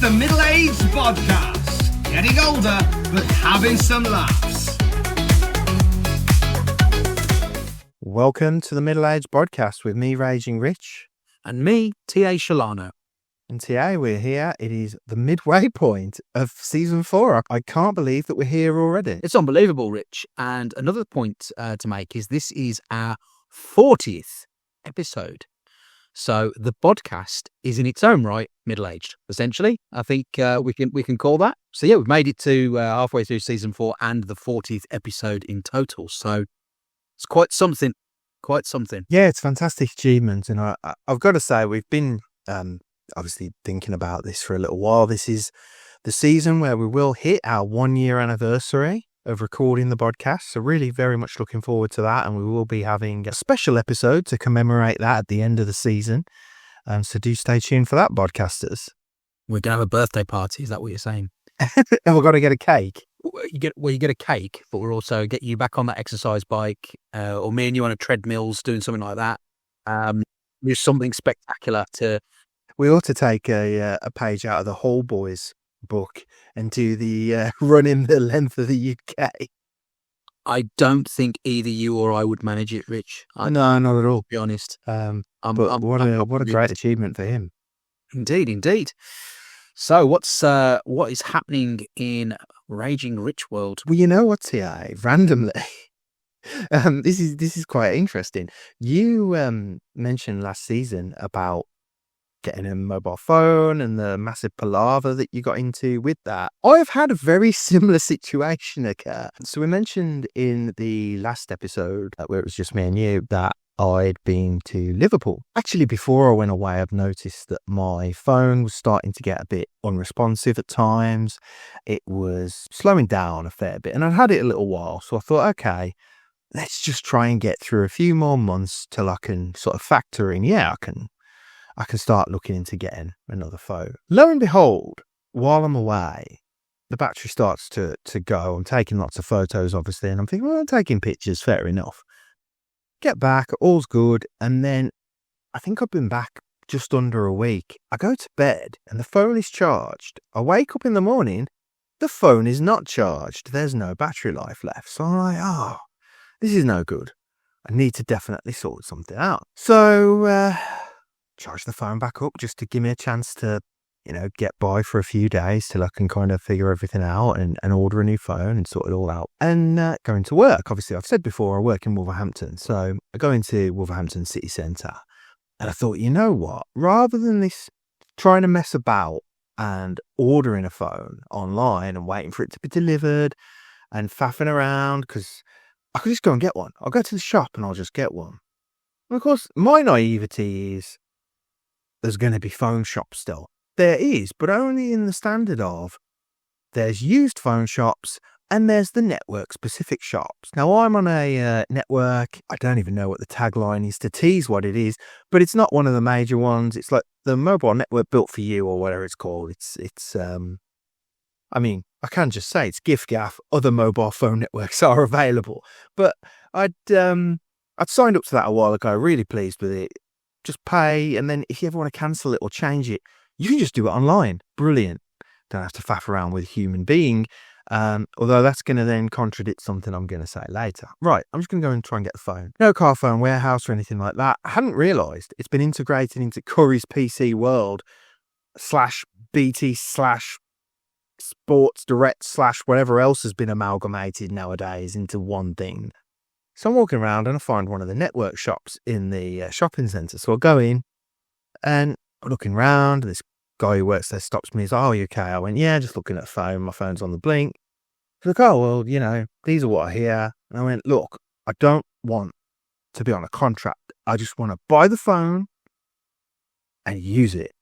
the Middle-aged Bodcast. Getting older, but having some laughs. Welcome to the Middle-aged Bodcast with me, Raging Rich. And me, T.A. Shalano. And today we're here. It is the midway point of season 4. I can't believe that we're here already. It's unbelievable, Rich. And another point to make is this is our 40th episode. So the podcast is in its own right middle-aged, essentially. I think we can call that. So yeah, we've made it to halfway through season 4 and the 40th episode in total. So it's quite something. Quite something. Yeah, it's a fantastic achievement. And I've got to say, we've been obviously thinking about this for a little while. This is the season where we will hit our 1-year anniversary of recording the podcast. So really very much looking forward to that. And we will be having a special episode to commemorate that at the end of the season. So do stay tuned for that, podcasters. We're going to have a birthday party. Is that what you're saying? And we've got to get a cake. You get a cake, but we'll also get you back on that exercise bike, or me and you on a treadmills doing something like that. There's something spectacular to. We ought to take a page out of the Hall Boys book and do the running the length of the UK. I don't think either you or I would manage it, Rich. No, not at all. To be honest. But what a great achievement for him. Indeed. So what is happening in Raging Rich World? Well, you know what, T.A., randomly, this is quite interesting. You mentioned last season about getting a mobile phone and the massive palaver that you got into with that. I've had a very similar situation occur. So we mentioned in the last episode where it was just me and you that I'd been to Liverpool. Actually, before I went away, I've noticed that my phone was starting to get a bit unresponsive at times. It was slowing down a fair bit, and I'd had it a little while. So I thought, okay, let's just try and get through a few more months till I can sort of factor in, I can start looking into getting another phone. Lo and behold, while I'm away, the battery starts to go. I'm taking lots of photos, obviously, and I'm thinking, well, I'm taking pictures, fair enough. Get back, all's good, and then I think I've been back just under a week. I go to bed and the phone is charged. I wake up in the morning, the phone is not charged. There's no battery life left. So I'm like, this is no good. I need to definitely sort something out. So charge the phone back up just to give me a chance to, get by for a few days till I can kind of figure everything out and order a new phone and sort it all out. And go into work. Obviously, I've said before, I work in Wolverhampton. So I go into Wolverhampton city centre and I thought, you know what? Rather than this trying to mess about and ordering a phone online and waiting for it to be delivered and faffing around, because I could just go and get one. I'll go to the shop and I'll just get one. And of course, my naivety is there's going to be phone shops still. There is, but only in the standard of there's used phone shops and there's the network-specific shops. Now, I'm on a network. I don't even know what the tagline is to tease what it is, but it's not one of the major ones. It's like the mobile network built for you or whatever it's called. I can just say it's giffgaff. Other mobile phone networks are available, but I'd signed up to that a while ago. Really pleased with it. Just pay, and then if you ever want to cancel it or change it, you can just do it online. Brilliant. Don't have to faff around with a human being. Although that's going to then contradict something I'm going to say later. Right, I'm just going to go and try and get the phone. No car phone warehouse or anything like that. I hadn't realised it's been integrated into Curry's PC World /BT /Sports Direct / whatever else has been amalgamated nowadays into one thing. So I'm walking around and I find one of the network shops in the shopping centre. So I go in and I'm looking around. This guy who works there stops me. He's like, "Oh, you okay?" I went, "Yeah, just looking at the phone. My phone's on the blink." He's like, "Oh, well, these are what I hear." And I went, "Look, I don't want to be on a contract. I just want to buy the phone and use it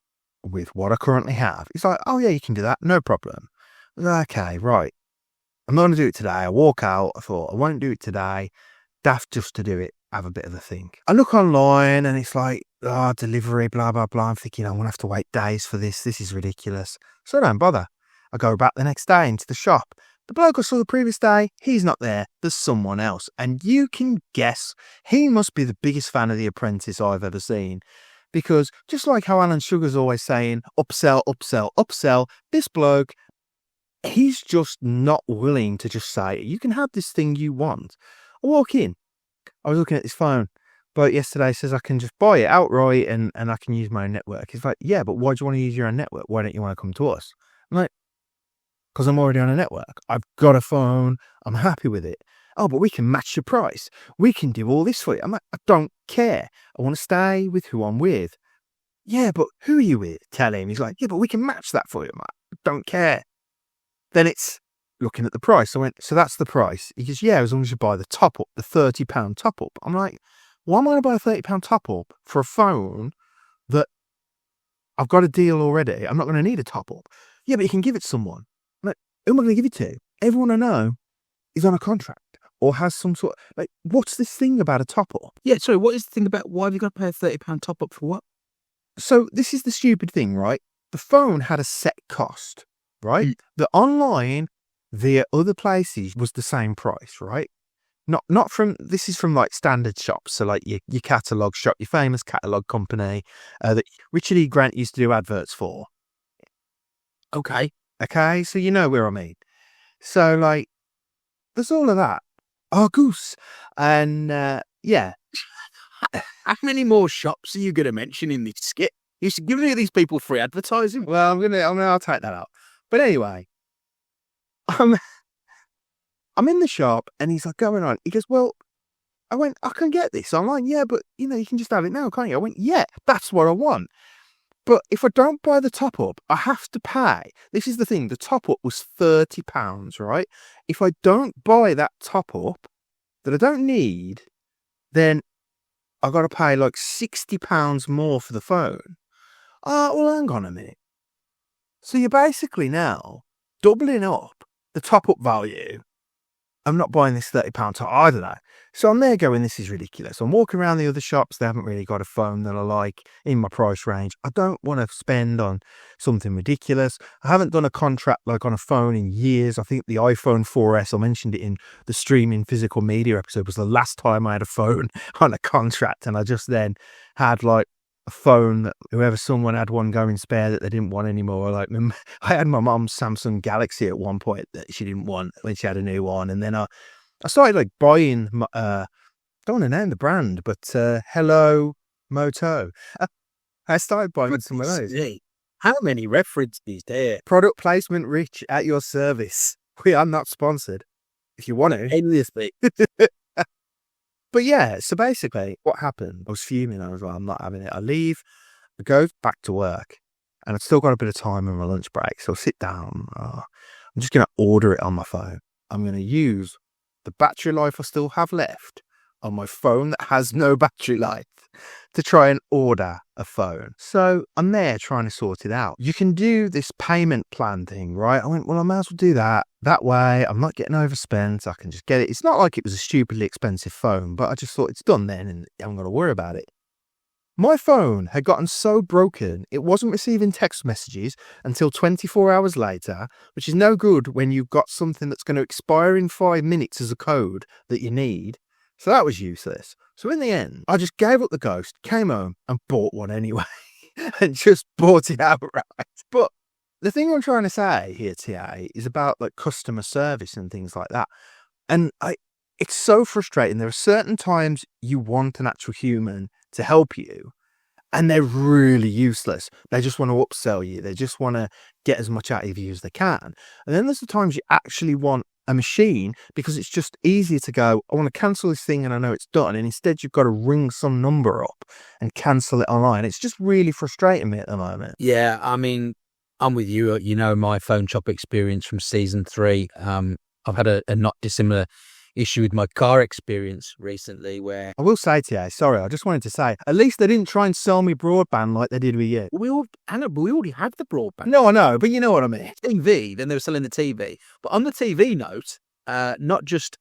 with what I currently have." He's like, "Oh, yeah, you can do that. No problem." I was like, "Okay, right. I'm not going to do it today." I walk out. I thought, I won't do it today. Daft just to do it. Have a bit of a think. I look online and it's like, delivery, blah, blah, blah. I'm thinking, I'm going to have to wait days for this. This is ridiculous. So I don't bother. I go back the next day into the shop. The bloke I saw the previous day, he's not there. There's someone else. And you can guess, he must be the biggest fan of The Apprentice I've ever seen. Because just like how Alan Sugar's always saying, upsell, upsell, upsell, this bloke, he's just not willing to just say, you can have this thing you want. I walk in. I was looking at this phone. Bloke yesterday says I can just buy it outright and I can use my own network. It's like, yeah, but why do you want to use your own network? Why don't you want to come to us? I'm like, because I'm already on a network. I've got a phone. I'm happy with it. Oh, but we can match the price. We can do all this for you. I'm like, I don't care. I want to stay with who I'm with. Yeah, but who are you with? Tell him. He's like, yeah, but we can match that for you. I'm like, I don't care. Then it's looking at the price. I went, so that's the price. He goes, yeah, as long as you buy the top up, the £30 top up. I'm like, why am I going to buy a £30 top up for a phone that I've got a deal already? I'm not going to need a top up. Yeah, but you can give it to someone. I'm like, who am I going to give it to? Everyone I know is on a contract or has some sort of, like, what's this thing about a top up? Yeah, sorry, what is the thing about why have you got to pay a £30 top up for what? So this is the stupid thing, right? The phone had a set cost, right? The online via other places was the same price, right? Not from, this is from like standard shops. So like your catalogue shop, your famous catalogue company that Richard E. Grant used to do adverts for. Okay. Okay, so you know where I mean. So like, there's all of that. Oh, goose. And yeah. How many more shops are you going to mention in this skit? You should give these people free advertising. Well, I'll take that out. But anyway, I'm in the shop and he's like going on. He goes, well, I went, I can get this online. Yeah, but you can just have it now, can't you? I went, yeah, that's what I want. But if I don't buy the top up, I have to pay. This is the thing. The top up was £30, right? If I don't buy that top up that I don't need, then I got to pay like £60 more for the phone. Well, hang on a minute. So you're basically now doubling up the top up value. I'm not buying this £30 top. I don't know. So I'm there going, this is ridiculous. I'm walking around the other shops. They haven't really got a phone that I like in my price range. I don't want to spend on something ridiculous. I haven't done a contract like on a phone in years. I think the iPhone 4S, I mentioned it in the streaming physical media episode, was the last time I had a phone on a contract. And I just then had like a phone that someone had one going spare that they didn't want anymore. Like I had my mom's Samsung Galaxy at one point that she didn't want when she had a new one. And then I started like buying, don't want to name the brand, but Hello Moto. I started buying some of those. How many references there? Product placement, Rich, at your service. We are not sponsored. If you want to. Endlessly. But yeah, so basically what happened, I was fuming. I was like, I'm not having it. I leave, I go back to work, and I've still got a bit of time in my lunch break. So I'll sit down. I'm just going to order it on my phone. I'm going to use the battery life I still have left on my phone that has no battery life to try and order a phone. So I'm there trying to sort it out. You can do this payment plan thing, right? I went, well, I might as well do that. That way I'm not getting overspent. I can just get it. It's not like it was a stupidly expensive phone, but I just thought it's done then and I haven't got to worry about it. My phone had gotten so broken, it wasn't receiving text messages until 24 hours later, which is no good when you've got something that's going to expire in 5 minutes as a code that you need. So that was useless. So in the end, I just gave up the ghost, came home and bought one anyway and just bought it outright. But the thing I'm trying to say here, TA, is about like customer service and things like that. And it's so frustrating. There are certain times you want an actual human to help you and they're really useless. They just want to upsell you. They just want to get as much out of you as they can. And then there's the times you actually want a machine because it's just easier to go, I want to cancel this thing and I know it's done. And instead you've got to ring some number up and cancel it online. It's just really frustrating me at the moment. Yeah, I mean, I'm with you. You know, my phone shop experience from season 3. I've had a not dissimilar issue with my car experience recently where... I will say to you, sorry, I just wanted to say, at least they didn't try and sell me broadband like they did with you. We already had the broadband. No, I know, but you know what I mean. TV, then they were selling the TV. But on the TV note, not just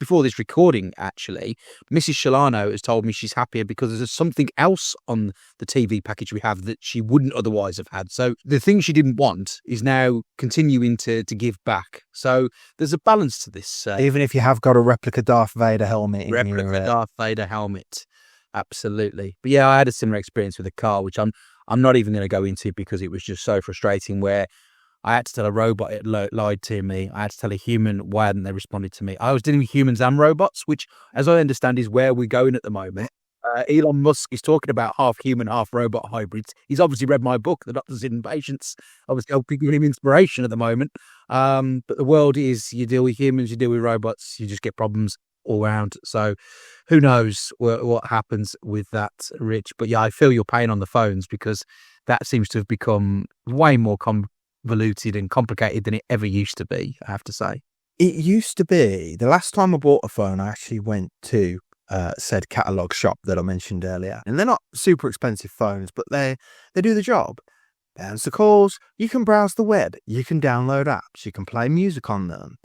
before this recording, actually, Mrs. Shalano has told me she's happier because there's something else on the TV package we have that she wouldn't otherwise have had. So the thing she didn't want is now continuing to give back. So there's a balance to this. Even if you have got a replica Darth Vader helmet. Darth Vader helmet. Absolutely. But yeah, I had a similar experience with a car, which I'm not even going to go into because it was just so frustrating. Where I had to tell a robot it lied to me. I had to tell a human why hadn't they responded to me. I was dealing with humans and robots, which, as I understand, is where we're going at the moment. Elon Musk is talking about half human, half robot hybrids. He's obviously read my book, The Doctor's Hidden Patience. Obviously, I'm giving him inspiration at the moment. But the world is, you deal with humans, you deal with robots, you just get problems all around. So who knows what happens with that, Rich. But yeah, I feel your pain on the phones, because that seems to have become way more convoluted and complicated than it ever used to be, I have to say. It used to be, the last time I bought a phone, I actually went to said catalog shop that I mentioned earlier. And they're not super expensive phones, but they do the job. They answer calls, you can browse the web, you can download apps, you can play music on them.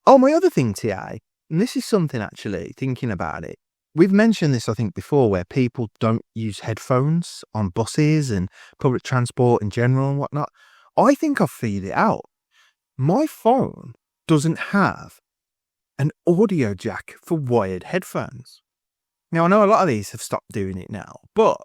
Oh, my other thing, TA, and this is something actually, thinking about it, we've mentioned this, I think, before, where people don't use headphones on buses and public transport in general and whatnot. I think I've figured it out. My phone doesn't have an audio jack for wired headphones. Now, I know a lot of these have stopped doing it now, but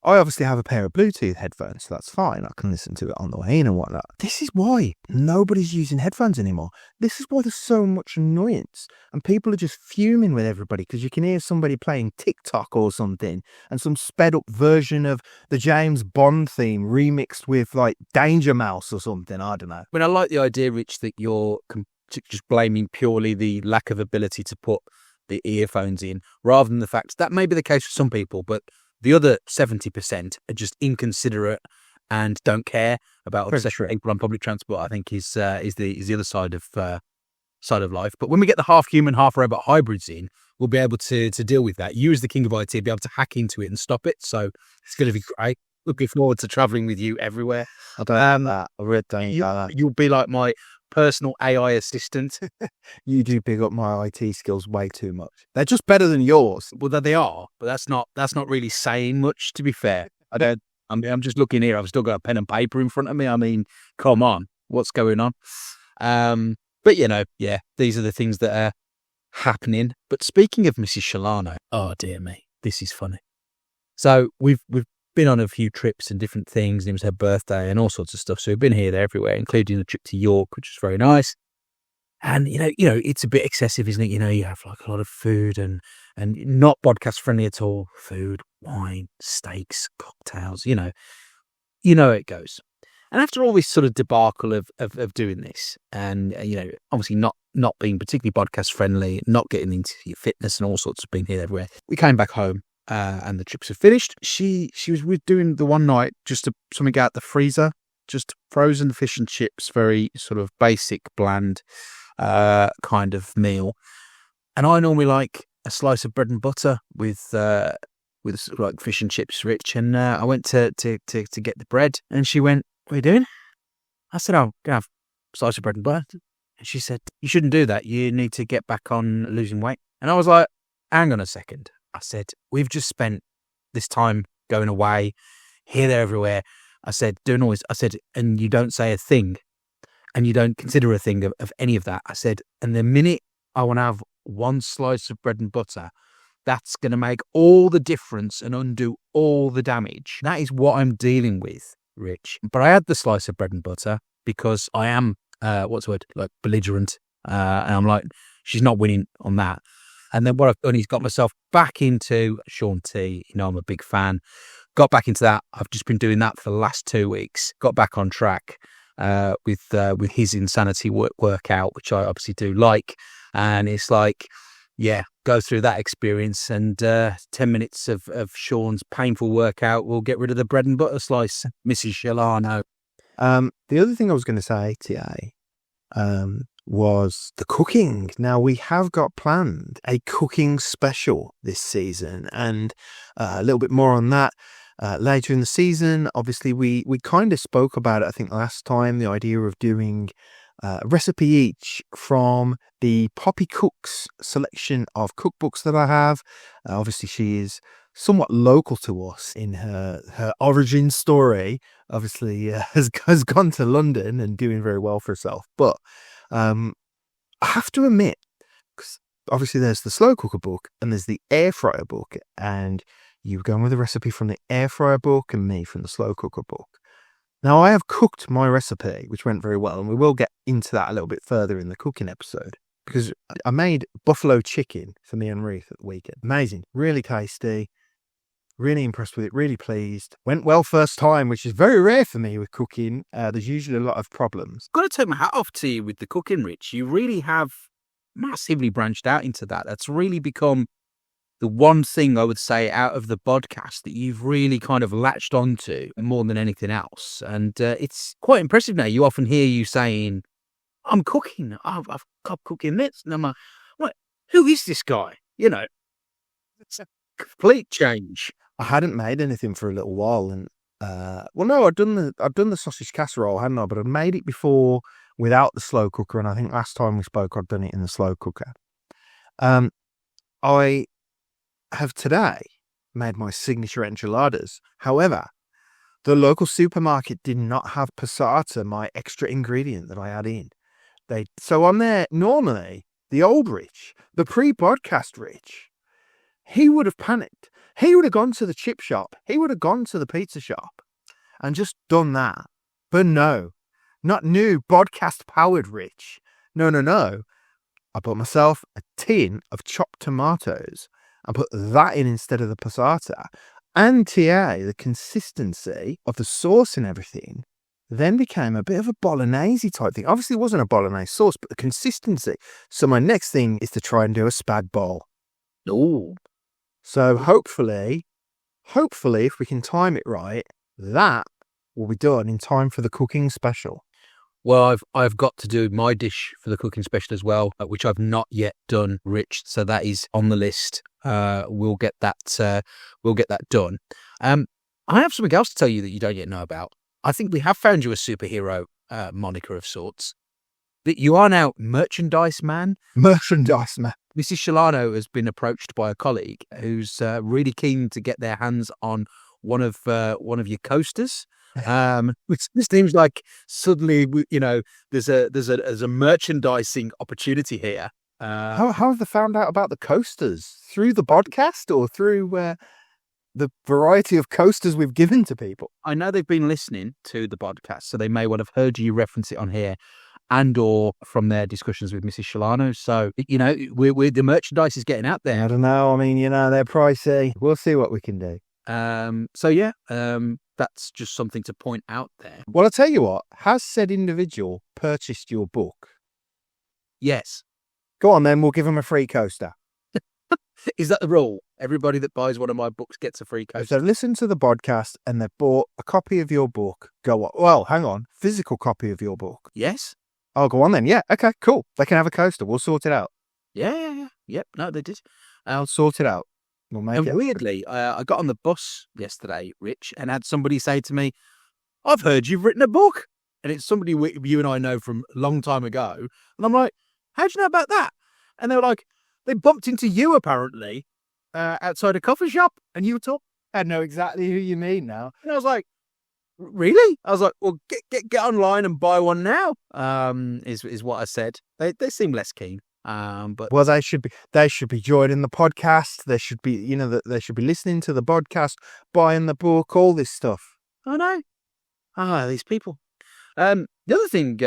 I obviously have a pair of Bluetooth headphones, so that's fine. I can listen to it on the way in and whatnot. This is why nobody's using headphones anymore. This is why there's so much annoyance, and people are just fuming with everybody because you can hear somebody playing TikTok or something, and some sped up version of the James Bond theme remixed with like Danger Mouse or something. I don't know. I mean, I like the idea, Rich, that you're just blaming purely the lack of ability to put the earphones in, rather than the fact that may be the case for some people, but the other 70% are just inconsiderate and don't care about people on public transport. I think is the other side of life. But when we get the half human, half robot hybrids in, we'll be able to deal with that. You, as the king of IT, be able to hack into it and stop it. So it's going to be great. Looking forward to traveling with you everywhere. I don't that. I really don't that. You'll be like my personal AI assistant. You do pick up my IT skills way too much. They're just better than yours. Well, they are, but that's not really saying much, to be fair. I'm just looking here. I've still got a pen and paper in front of me. I mean, come on, what's going on? But yeah, these are the things that are happening. But speaking of Mrs. Shalano, oh dear me, this is funny. So we've been on a few trips and different things. It was her birthday and all sorts of stuff. So we've been here, there, everywhere, including a trip to York, which was very nice. And, it's a bit excessive, isn't it? You have like a lot of food and not podcast friendly at all. Food, wine, steaks, cocktails, you know it goes. And after all this sort of debacle of doing this and, obviously not being particularly podcast friendly, not getting into your fitness and all sorts of being here everywhere, we came back home. And the trips are finished. She was doing the one night just something out the freezer, just frozen fish and chips, very sort of basic, bland kind of meal. And I normally like a slice of bread and butter with sort of like fish and chips, Rich. And I went to get the bread, and she went, "What are you doing?" I said, "Oh, gonna have a slice of bread and butter." And she said, "You shouldn't do that. You need to get back on losing weight." And I was like, "Hang on a second." I said, "We've just spent this time going away, here, there, everywhere." I said, "Doing all this." I said, "And you don't say a thing, and you don't consider a thing of any of that." I said, "And the minute I want to have one slice of bread and butter, that's going to make all the difference and undo all the damage." That is what I'm dealing with, Rich. But I had the slice of bread and butter because I am, like belligerent. And I'm like, she's not winning on that. And then what I've done is got myself back into Shaun T. I'm a big fan. Got back into that. I've just been doing that for the last 2 weeks. Got back on track with his insanity workout, which I obviously do like. And it's like, yeah, go through that experience, and 10 minutes of Shaun's painful workout will get rid of the bread and butter slice, Mrs. Shalano. The other thing I was going to say, TA, was the cooking. Now, we have got planned a cooking special this season, and a little bit more on that later in the season. Obviously, we kind of spoke about it, I think, last time, the idea of doing a recipe each from the Poppy Cooks selection of cookbooks that I have. Obviously, she is somewhat local to us in her origin story. Obviously, has gone to London and doing very well for herself. But I have to admit, 'cause obviously there's the slow cooker book and there's the air fryer book, and you were going with a recipe from the air fryer book and me from the slow cooker book. Now, I have cooked my recipe, which went very well, and we will get into that a little bit further in the cooking episode, because I made buffalo chicken for me and Ruth at the weekend. Amazing, really tasty, really impressed with it, really pleased. Went well first time, which is very rare for me with cooking. There's usually a lot of problems. Got to take my hat off to you with the cooking, Rich. You really have massively branched out into that. That's really become the one thing I would say out of the podcast that you've really kind of latched onto more than anything else. And it's quite impressive now. You often hear you saying, I'm cooking. I've got cooking this. And I'm like, what? Who is this guy? You know, it's a complete change. I hadn't made anything for a little while, and well, no, I'd done the sausage casserole, hadn't I? But I'd made it before without the slow cooker, and I think last time we spoke, I'd done it in the slow cooker. I have today made my signature enchiladas. However, the local supermarket did not have passata, my extra ingredient that I add in. So on there, normally, the old Rich, the pre-podcast Rich, he would have panicked. He would have gone to the chip shop. He would have gone to the pizza shop and just done that. But no, not new podcast-powered Rich. No. I bought myself a tin of chopped tomatoes and put that in instead of the passata. And the consistency of the sauce and everything then became a bit of a bolognese type thing. Obviously, it wasn't a bolognese sauce, but the consistency. So my next thing is to try and do a spag bowl. Oh. So hopefully, if we can time it right, that will be done in time for the cooking special. Well, I've got to do my dish for the cooking special as well, which I've not yet done, Rich. So that is on the list. We'll get that done. I have something else to tell you that you don't yet know about. I think we have found you a superhero moniker of sorts. That you are now merchandise man. Merchandise man. Mrs. Sholano has been approached by a colleague who's really keen to get their hands on one of your coasters. Which seems like suddenly, you know, there's a merchandising opportunity here. How have they found out about the coasters? Through the podcast or through the variety of coasters we've given to people? I know they've been listening to the podcast, so they may well have heard you reference it on here, and or from their discussions with Mrs. Sholano. So, you know, the merchandise is getting out there. I don't know. I mean, you know, they're pricey. We'll see what we can do. That's just something to point out there. Well, I'll tell you what. Has said individual purchased your book? Yes. Go on then. We'll give them a free coaster. Is that the rule? Everybody that buys one of my books gets a free coaster. So listen to the podcast and they've bought a copy of your book. Go on. Well, hang on. Physical copy of your book. Yes. Oh, go on then. Yeah. Okay, cool. They can have a coaster. We'll sort it out. Yeah. Yep. No, they did. I'll sort it out. We'll make and it. Weirdly, I got on the bus yesterday, Rich, and had somebody say to me, I've heard you've written a book. And it's somebody you and I know from a long time ago. And I'm like, how'd you know about that? And they were like, they bumped into you apparently outside a coffee shop and you were talking. I know exactly who you mean now. And I was like, really? I was like, well, get online and buy one now, is what I said. They seem less keen. But well, they should be joining the podcast. They should be, you know, they should be listening to the podcast, buying the book, all this stuff. I know. These people. The other thing,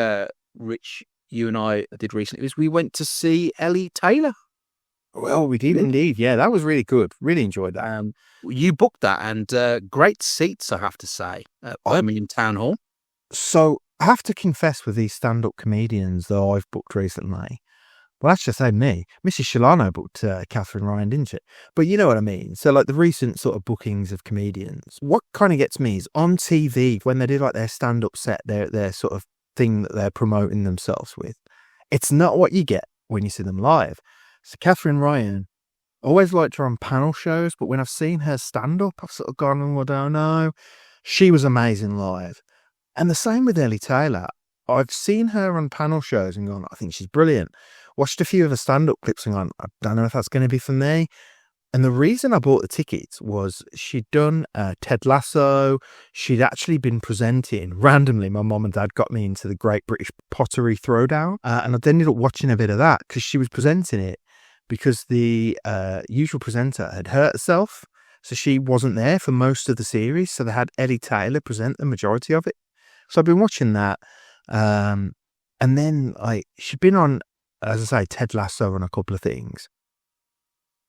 Rich, you and I did recently was we went to see Ellie Taylor. Well, we did indeed. Yeah, that was really good. Really enjoyed that. You booked that, and great seats, I have to say, at Birmingham Town Hall. So I have to confess with these stand-up comedians that I've booked recently. Well, that's just me. Mrs. Sholano booked Catherine Ryan, didn't she? But you know what I mean. So like the recent sort of bookings of comedians, what kind of gets me is on TV when they do like their stand-up set, their sort of thing that they're promoting themselves with. It's not what you get when you see them live. So Catherine Ryan, always liked her on panel shows, but when I've seen her stand-up, I've sort of gone, oh, I don't know. She was amazing live. And the same with Ellie Taylor. I've seen her on panel shows and gone, I think she's brilliant. Watched a few of the stand-up clips and gone, I don't know if that's going to be for me. And the reason I bought the tickets was she'd done Ted Lasso. She'd actually been presenting randomly. My mum and dad got me into the Great British Pottery Throwdown. And I ended up watching a bit of that because she was presenting it. because the usual presenter had hurt herself. So she wasn't there for most of the series. So they had Ellie Taylor present the majority of it. So I've been watching that. And then she'd been on, as I say, Ted Lasso on a couple of things.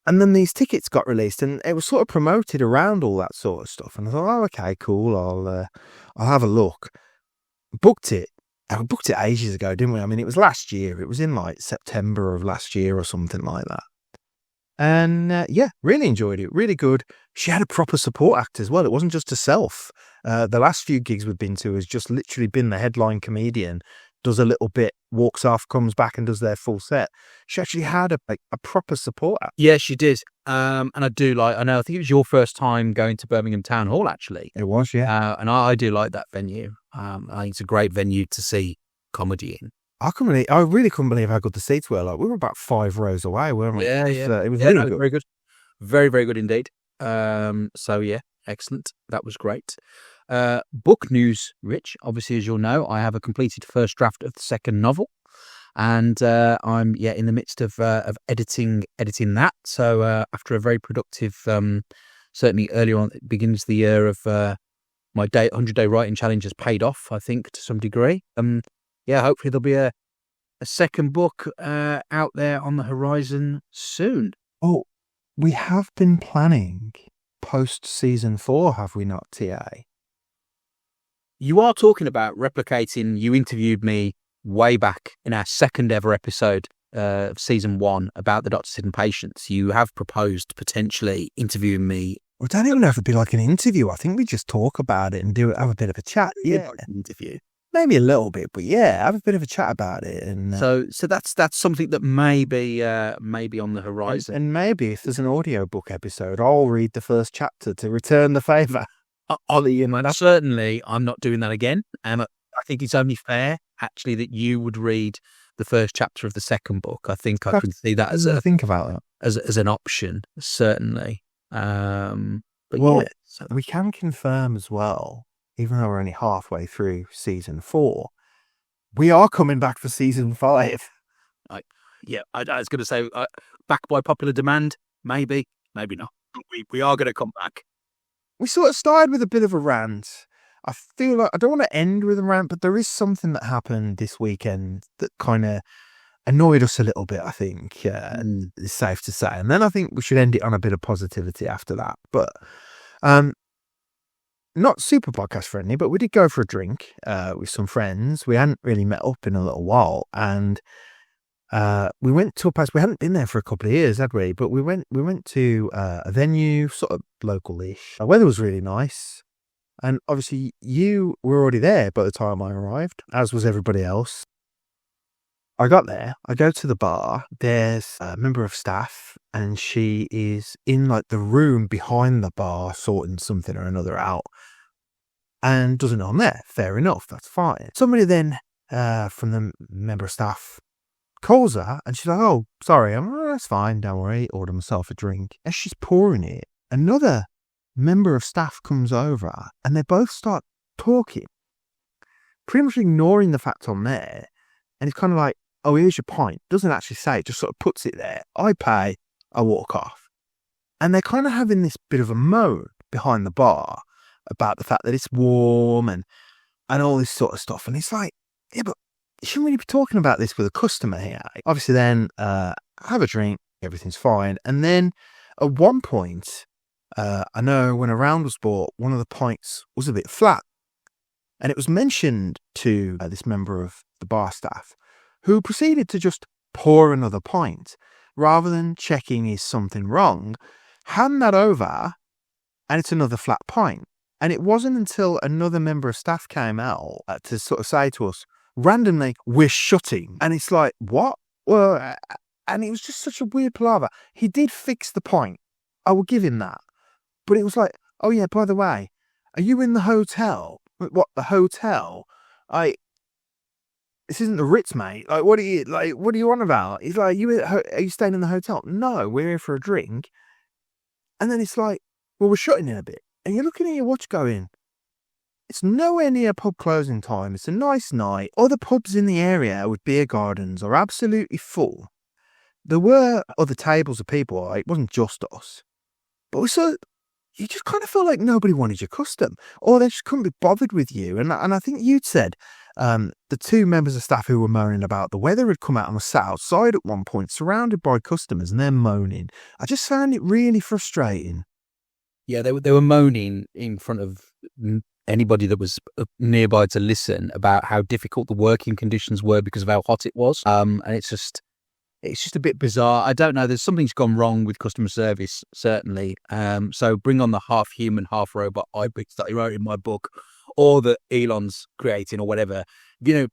And then these tickets got released and it was sort of promoted around all that sort of stuff. And I thought, oh, okay, cool. I'll have a look. Booked it. And we booked it ages ago, didn't we? I mean, it was last year. It was in like September of last year or something like that. And yeah, really enjoyed it. Really good. She had a proper support act as well. It wasn't just herself. The last few gigs we've been to has just literally been the headline comedian, does a little bit, walks off, comes back and does their full set. She actually had a proper support act. Yeah, she did. And I think it was your first time going to Birmingham Town Hall, actually. It was, yeah. And I do like that venue. I think it's a great venue to see comedy in. I really couldn't believe how good the seats were. Like, we were about 5 rows away, weren't we? Yeah. It was really good. Very good. Very, very good indeed. So yeah, excellent. That was great. Book news, Rich. Obviously, as you'll know, I have a completed first draft of the second novel, and I'm in the midst of editing that. So after a very productive, certainly earlier on, beginning of the year of my 100-day writing challenge has paid off, I think, to some degree. Hopefully there'll be a second book out there on the horizon soon. Oh, we have been planning post season 4, have we not, TA? You are talking about replicating. You interviewed me way back in our second ever episode of season 1 about the Doctor's Hidden Patients. You have proposed potentially interviewing me. I don't even know if it'd be like an interview. I think we just talk about it and have a bit of a chat. Yeah, Like an interview. Maybe a little bit, but yeah, have a bit of a chat about it. And so that's something that may be on the horizon. And maybe if there's an audiobook episode, I'll read the first chapter to return the favour. Ollie, certainly I'm not doing that again. And I think it's only fair, actually, that you would read the first chapter of the second book. I think I could see that think about that as an option, certainly. We can confirm as well, even though we're only halfway through season 4, we are coming back for season 5. I was going to say, back by popular demand, maybe not. We are going to come back. We sort of started with a bit of a rant. I feel like I don't want to end with a rant, but there is something that happened this weekend that kind of annoyed us a little bit, I think. It's safe to say. And then I think we should end it on a bit of positivity after that. But not super podcast friendly, but we did go for a drink with some friends. We hadn't really met up in a little while, and we went to a place. We hadn't been there for a couple of years, had we? But we went to a venue, sort of local-ish. The weather was really nice, and obviously you were already there by the time I arrived, as was everybody else. I got there. I go to the bar. There's a member of staff, and she is in like the room behind the bar, sorting something or another out, and doesn't know I'm there. Fair enough. That's fine. Somebody then from the member of staff calls her, and she's like, "Oh, sorry." I'm like, "Oh, that's fine. Don't worry." Order myself a drink. As she's pouring it, another member of staff comes over, and they both start talking, pretty much ignoring the fact I'm there. And it's kind of like, "Oh, here's your pint." Doesn't actually say it, just sort of puts it there. I pay, I walk off. And they're kind of having this bit of a moan behind the bar about the fact that it's warm and all this sort of stuff. And it's like, yeah, but you shouldn't really be talking about this with a customer here. Obviously then, have a drink, everything's fine. And then at one point, I know when a round was bought, one of the pints was a bit flat. And it was mentioned to this member of the bar staff, who proceeded to just pour another pint rather than checking is something wrong, hand that over, and it's another flat pint. And it wasn't until another member of staff came out to sort of say to us, randomly, "We're shutting." And it's like, what? Well, and it was just such a weird palaver. He did fix the pint. I will give him that. But it was like, "Oh yeah, by the way, are you in the hotel?" "What, the hotel?" "This isn't the Ritz, mate. Like, what are you on about?" He's like, "Are you staying in the hotel?" "No, we're here for a drink." And then it's like, "Well, we're shutting in a bit." And you're looking at your watch going, it's nowhere near pub closing time. It's a nice night. Other pubs in the area with beer gardens are absolutely full. there were other tables of people. Right? It wasn't just us, but also you just kind of feel like nobody wanted your custom, or they just couldn't be bothered with you. And I think you'd said the two members of staff who were moaning about the weather had come out and was sat outside at one point, surrounded by customers, and they're moaning. I just found it really frustrating. Yeah, they were moaning in front of anybody that was nearby to listen about how difficult the working conditions were because of how hot it was. And it's just a bit bizarre. I don't know. There's something's gone wrong with customer service, certainly. So bring on the half human, half robot hybrids that I wrote in my book, or that Elon's creating, or whatever.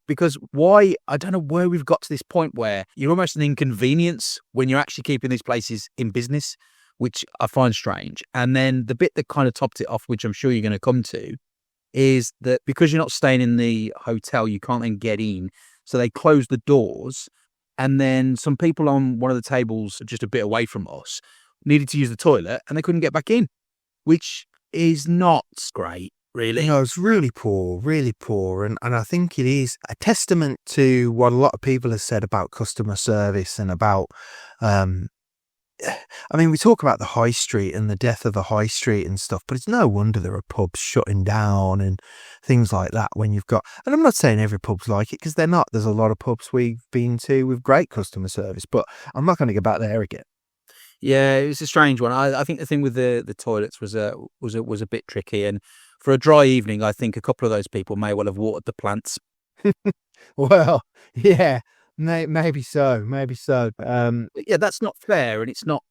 Because why? I don't know where we've got to this point where you're almost an inconvenience when you're actually keeping these places in business, which I find strange. And then the bit that kind of topped it off, which I'm sure you're going to come to, is that because you're not staying in the hotel, you can't then get in. So they close the doors. And then some people on one of the tables just a bit away from us needed to use the toilet and they couldn't get back in, which is not great, really. It's really poor, really poor. And I think it is a testament to what a lot of people have said about customer service and about, we talk about the high street and the death of the high street and stuff, but it's no wonder there are pubs shutting down and things like that when you've got, and I'm not saying every pub's like it, because they're not. There's a lot of pubs we've been to with great customer service, but I'm not going to go back there again. Yeah, it was a strange one. I think the thing with the toilets was a bit tricky, and for a dry evening, I think a couple of those people may well have watered the plants. Well, yeah. Maybe so. Yeah, that's not fair, and it's not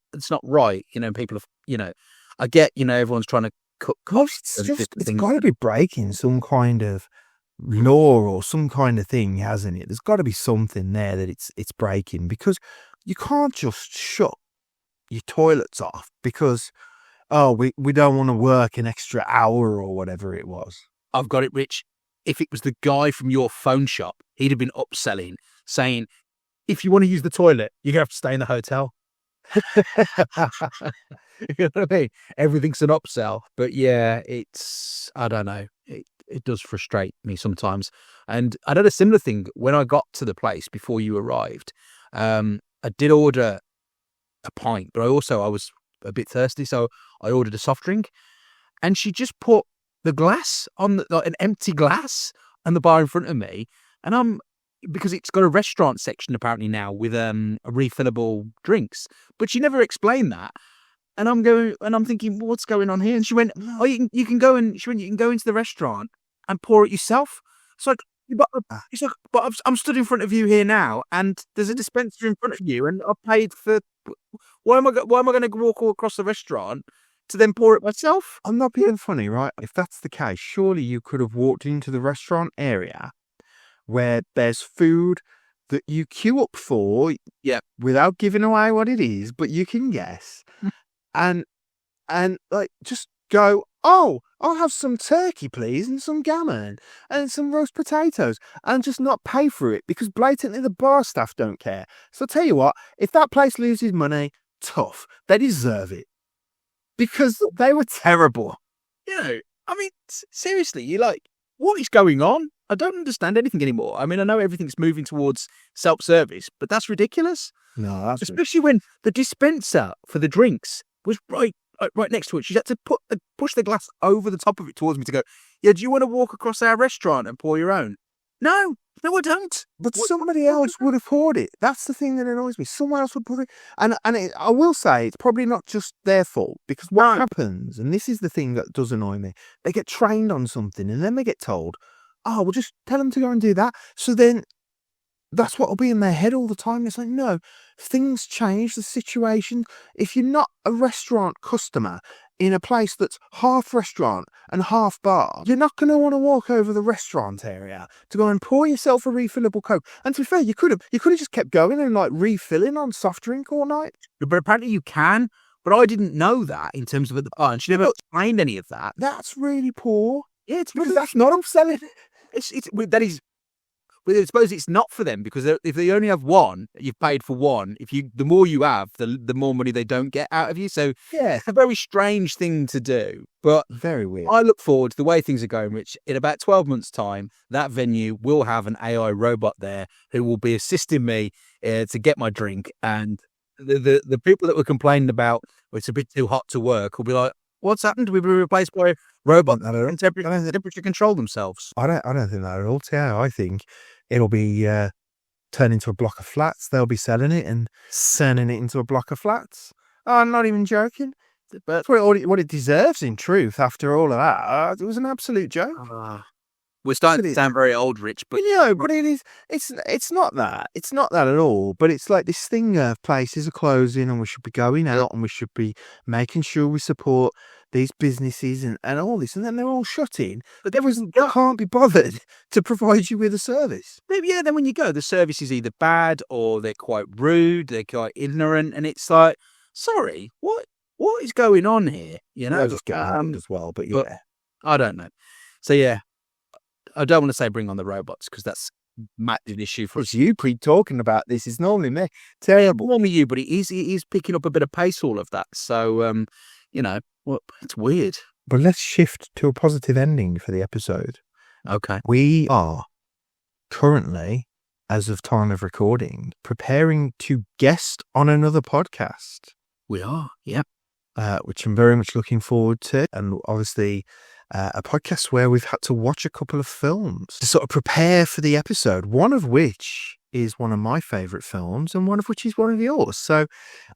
right. People have, I get, everyone's trying to cut costs. It's got to be breaking some kind of law or some kind of thing, hasn't it? There's got to be something there that it's breaking, because you can't just shut your toilets off because, we don't want to work an extra hour or whatever it was. I've got it, Rich. If it was the guy from your phone shop, he'd have been upselling, saying, if you want to use the toilet, you're going to have to stay in the hotel. You know what I mean? Everything's an upsell. But yeah, I don't know. It does frustrate me sometimes. And I did a similar thing when I got to the place before you arrived. I did order a pint, but I was a bit thirsty, so I ordered a soft drink. And she just put the glass on an empty glass on the bar in front of me, and because it's got a restaurant section apparently now with refillable drinks, but she never explained that. And I'm thinking, what's going on here? And she went, oh, you can go and you can go into the restaurant and pour it yourself. It's like, but I'm stood in front of you here now, and there's a dispenser in front of you, and I paid for. Why am I going to walk all across the restaurant to then pour it myself? I'm not being funny, right? If that's the case, surely you could have walked into the restaurant area where there's food that you queue up for, without giving away what it is, but you can guess, and like just go, oh, I'll have some turkey, please, and some gammon, and some roast potatoes, and just not pay for it because blatantly the bar staff don't care. So I'll tell you what, if that place loses money, tough, they deserve it. Because they were terrible. Seriously, you're like, what is going on? I don't understand anything anymore. I know everything's moving towards self-service, but that's ridiculous. No, that's especially when the dispenser for the drinks was right next to it. She had to push the glass over the top of it towards me to go, yeah, do you want to walk across our restaurant and pour your own? No, I don't. But somebody else would have poured it. That's the thing that annoys me. Someone else would pour it. And I will say, it's probably not just their fault, because what happens, and this is the thing that does annoy me, they get trained on something and then they get told, oh, well, just tell them to go and do that. So then that's what will be in their head all the time. It's like, no, things change, the situation. If you're not a restaurant customer in a place that's half restaurant and half bar, you're not going to want to walk over the restaurant area to go and pour yourself a refillable Coke. And to be fair, you could have just kept going and like refilling on soft drink all night. But apparently you can. But I didn't know that in terms of at the bar, and she never explained any of that. That's really poor. Yeah, it's because that's not upselling. That is. But I suppose it's not for them, because if they only have one, you've paid for one. The more you have, the more money they don't get out of you. So yeah, it's a very strange thing to do, but very weird. I look forward to the way things are going, Rich. In about 12 months' time, that venue will have an AI robot there who will be assisting me to get my drink, and the people that were complaining about, "Oh, it's a bit too hot to work," will be like, "What's happened? We've been replaced by robots that can temperature control themselves." I don't think that at all, Tio. I think it'll be turned into a block of flats. They'll be selling it and sending it into a block of flats. Oh, I'm not even joking. But what it deserves, in truth, after all of that, it was an absolute joke. We're starting to sound very old, Rich, but But it is. It's not that. It's not that at all. But it's like this thing of places are closing, and we should be going out, and we should be making sure we support these businesses and all this, and then they're all shutting. But can't be bothered to provide you with a service. yeah, then when you go, the service is either bad or they're quite rude, they're quite ignorant, and it's like, sorry, what is going on here? You know, Just as well. But but I don't know. So yeah, I don't want to say bring on the robots because that's massive issue for us. it's you talking about this. It's normally me. Terrible. Normally you, but he is picking up a bit of pace, all of that. So it's weird. But let's shift to a positive ending for the episode. Okay. We are currently, as of time of recording, preparing to guest on another podcast. We are, yeah. Which I'm very much looking forward to. And obviously, a podcast where we've had to watch a couple of films to sort of prepare for the episode, one of which is one of my favourite films and one of which is one of yours. So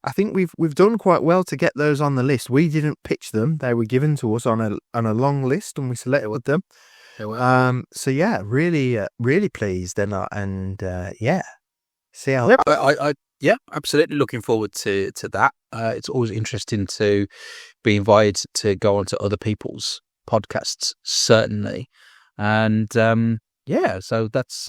I think we've done quite well to get those on the list. We didn't pitch them. They were given to us on a long list and we selected them. So yeah, really pleased and yeah. See how Yeah, absolutely looking forward to that. It's always interesting to be invited to go onto other people's podcasts, certainly. And so that's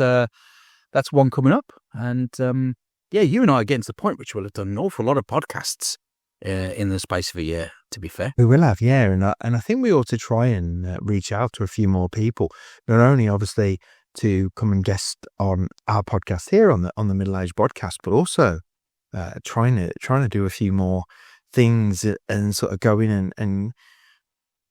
one coming up. And you and I are getting to the point which we'll have done an awful lot of podcasts in the space of a year, to be fair. we will have, yeah, and I think we ought to try and reach out to a few more people, not only obviously to come and guest on our podcast here on the Middle-aged Bodcast, but also trying to do a few more things and sort of going and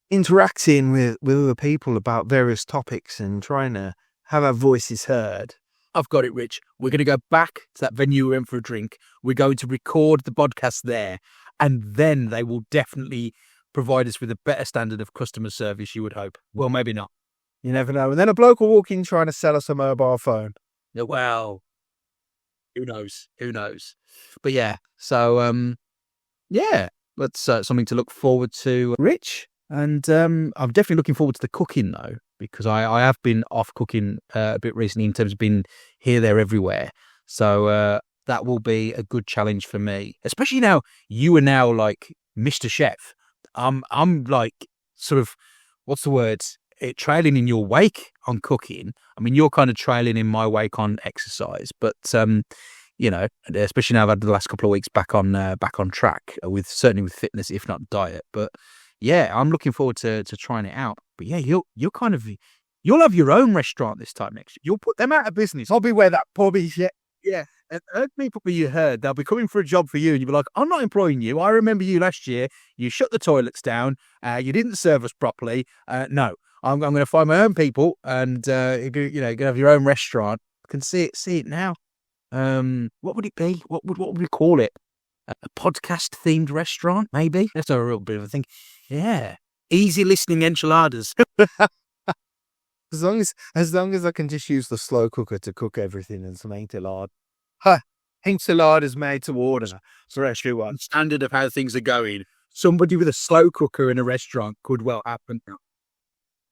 interacting with other people about various topics and trying to have our voices heard. I've got it, Rich. We're going to go back to that venue we went for a drink. We're going to record the podcast there, and then they will definitely provide us with a better standard of customer service, you would hope. Well, maybe not. You never know. And then a bloke will walk in trying to sell us a mobile phone. Well, who knows? But yeah, so that's something to look forward to, Rich. And I'm definitely looking forward to the cooking, though, because I have been off cooking a bit recently in terms of being here, there, everywhere. So that will be a good challenge for me, especially now you are now like Mr. Chef. I'm like sort of, what's the word? Trailing in your wake on cooking. I mean, you're kind of trailing in my wake on exercise, but especially now I've had the last couple of weeks back on track certainly with fitness, if not diet. But yeah, I'm looking forward to trying it out. But yeah, you'll have your own restaurant this time next year. You'll put them out of business. I'll be where that pub is. Yeah. And people you heard, they'll be coming for a job for you, and you'll be like, I'm not employing you. I remember you last year. You shut the toilets down. You didn't serve us properly. No. I'm going to find my own people, and you're going to have your own restaurant. I can see it now. What would it be? What would we call it? A podcast themed restaurant, maybe. That's a real bit of a thing. Yeah, easy listening enchiladas. As long as I can just use the slow cooker to cook everything and some enchilada. Enchiladas made to order for everyone. Standard of how things are going. Somebody with a slow cooker in a restaurant could well happen.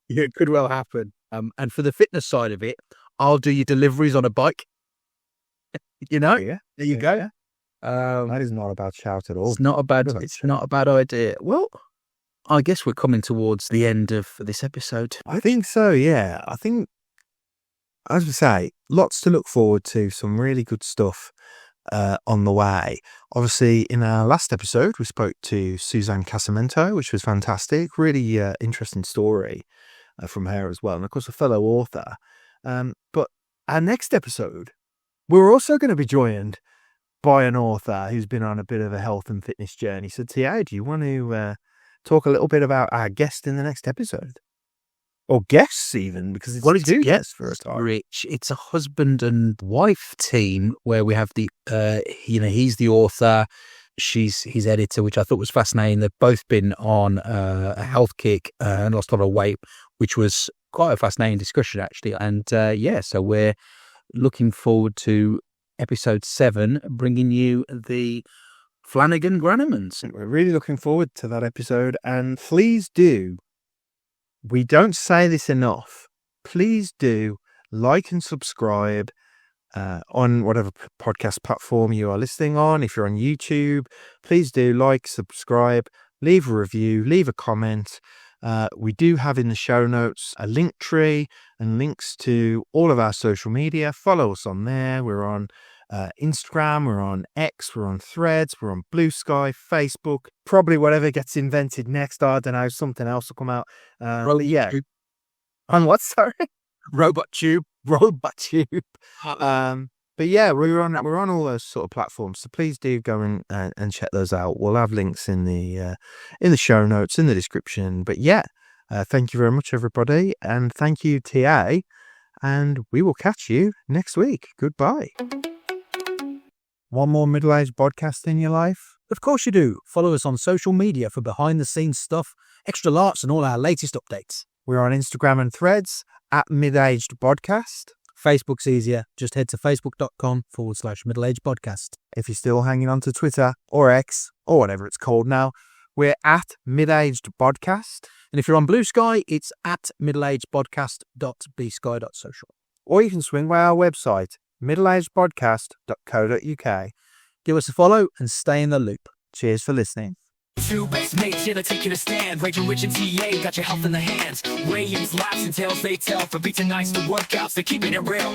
Yeah, it could well happen. And for the fitness side of it, I'll do your deliveries on a bike. Yeah, there you go. Yeah. That is not a bad shout at all. It's not a bad idea. Well, I guess we're coming towards the end of this episode. I think so, yeah. I think, as we say, lots to look forward to, some really good stuff on the way. Obviously, in our last episode, we spoke to Suzanne Casamento, which was fantastic. Really interesting story from her as well. And of course, a fellow author. But our next episode, we're also going to be joined by an author who's been on a bit of a health and fitness journey. So, Tia, do you want to talk a little bit about our guest in the next episode? or guests even, because it's Well, it's two guests for a time. Rich. It's a husband and wife team where we have the, he's the author, she's his editor, which I thought was fascinating. They've both been on a health kick and lost a lot of weight, which was quite a fascinating discussion, actually. And so we're looking forward to episode 7, bringing you the Flanagan Granimans. We're really looking forward to that episode. And please do, we don't say this enough, please do like and subscribe on whatever podcast platform you are listening on. If you're on YouTube, please do like, subscribe, leave a review, leave a comment. We do have in the show notes a link tree and links to all of our social media. Follow us on there. We're on Instagram, we're on X, we're on Threads, we're on Blue Sky, Facebook, probably whatever gets invented next. I don't know, something else will come out. Yeah. On what, sorry? Robot Tube. But yeah, we're on all those sort of platforms. So please do go and check those out. We'll have links in the show notes, in the description. But yeah, thank you very much, everybody. And thank you, TA. And we will catch you next week. Goodbye. One more middle-aged podcast in your life? Of course you do. Follow us on social media for behind-the-scenes stuff, extra larks, and all our latest updates. We're on Instagram and Threads at Middle-aged Bodcast. Facebook's easier. Just head to facebook.com/middle-aged podcast. If you're still hanging on to Twitter or X or whatever it's called now, we're at Middle-aged Bodcast. And if you're on Blue Sky, it's at middleagedpodcast.bsky.social. Or you can swing by our website, middleagedpodcast.co.uk. Give us a follow and stay in the loop. Cheers for listening. Two best mates, yeah, they take you to stand. Raging Rich and TA, got your health in the hands. Williams, laughs and tales they tell. For beats and nights, the workouts, they're keeping it real.